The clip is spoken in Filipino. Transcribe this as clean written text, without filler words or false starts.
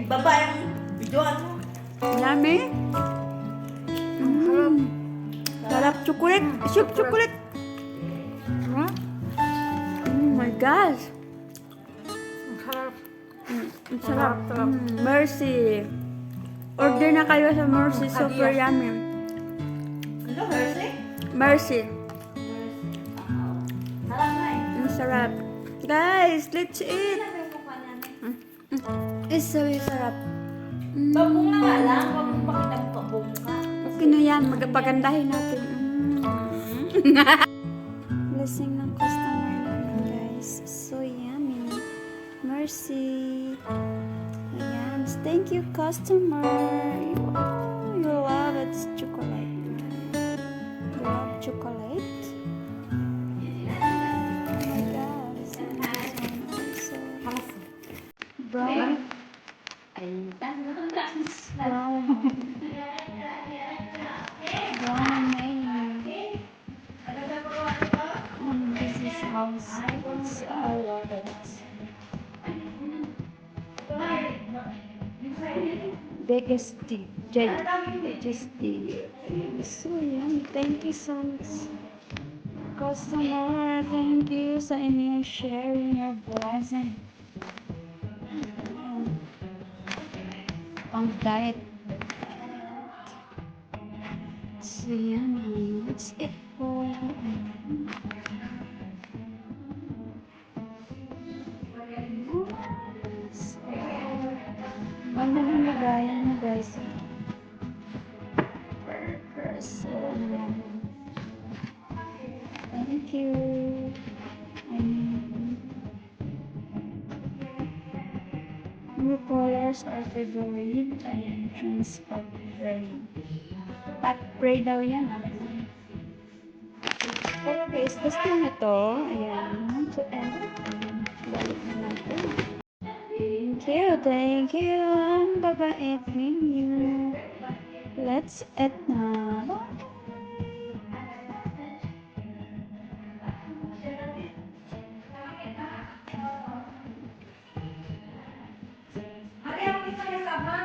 baba yung videoan mo. Yummy. Sarap chocolate. Soup chocolate. Huh? Oh my gosh. Ang sarap. Mercy. Order na kayo sa Mercy. Super yummy. Ano, Hershey? Mercy. Sarap na eh. Ang sarap. Guys, let's eat. Ano yung mukha niya? It's so sarap. Babunga nga lang, huwag mong pakita mo pabunga. Okay na yan. Magpagandahin natin. Blessing ng customer namin, guys. So yummy. Mercy. Ayan. Thank you, customer. Wow, you love it. It's chocolate. You love chocolate? Oh my God. This one also. Brown. Brown. Brown mayo. This is house. I love it. Biggest tea. Biggest tea. So yummy. Thank you so much. Customer, thank you sa inyong sharing your blessing. Pang diet. So yummy. It's it po. Ganda ng lagayan mo, guys. Burger. So yummy. Thank you. New colors are favorite. Ayan, transport braid. Pat braid daw yan. Pero guys, gusto nyo to. Ayan. So, balik na natin. Thank you. Ang babait ninyo. Let's eat na. Hari ako isa kasama.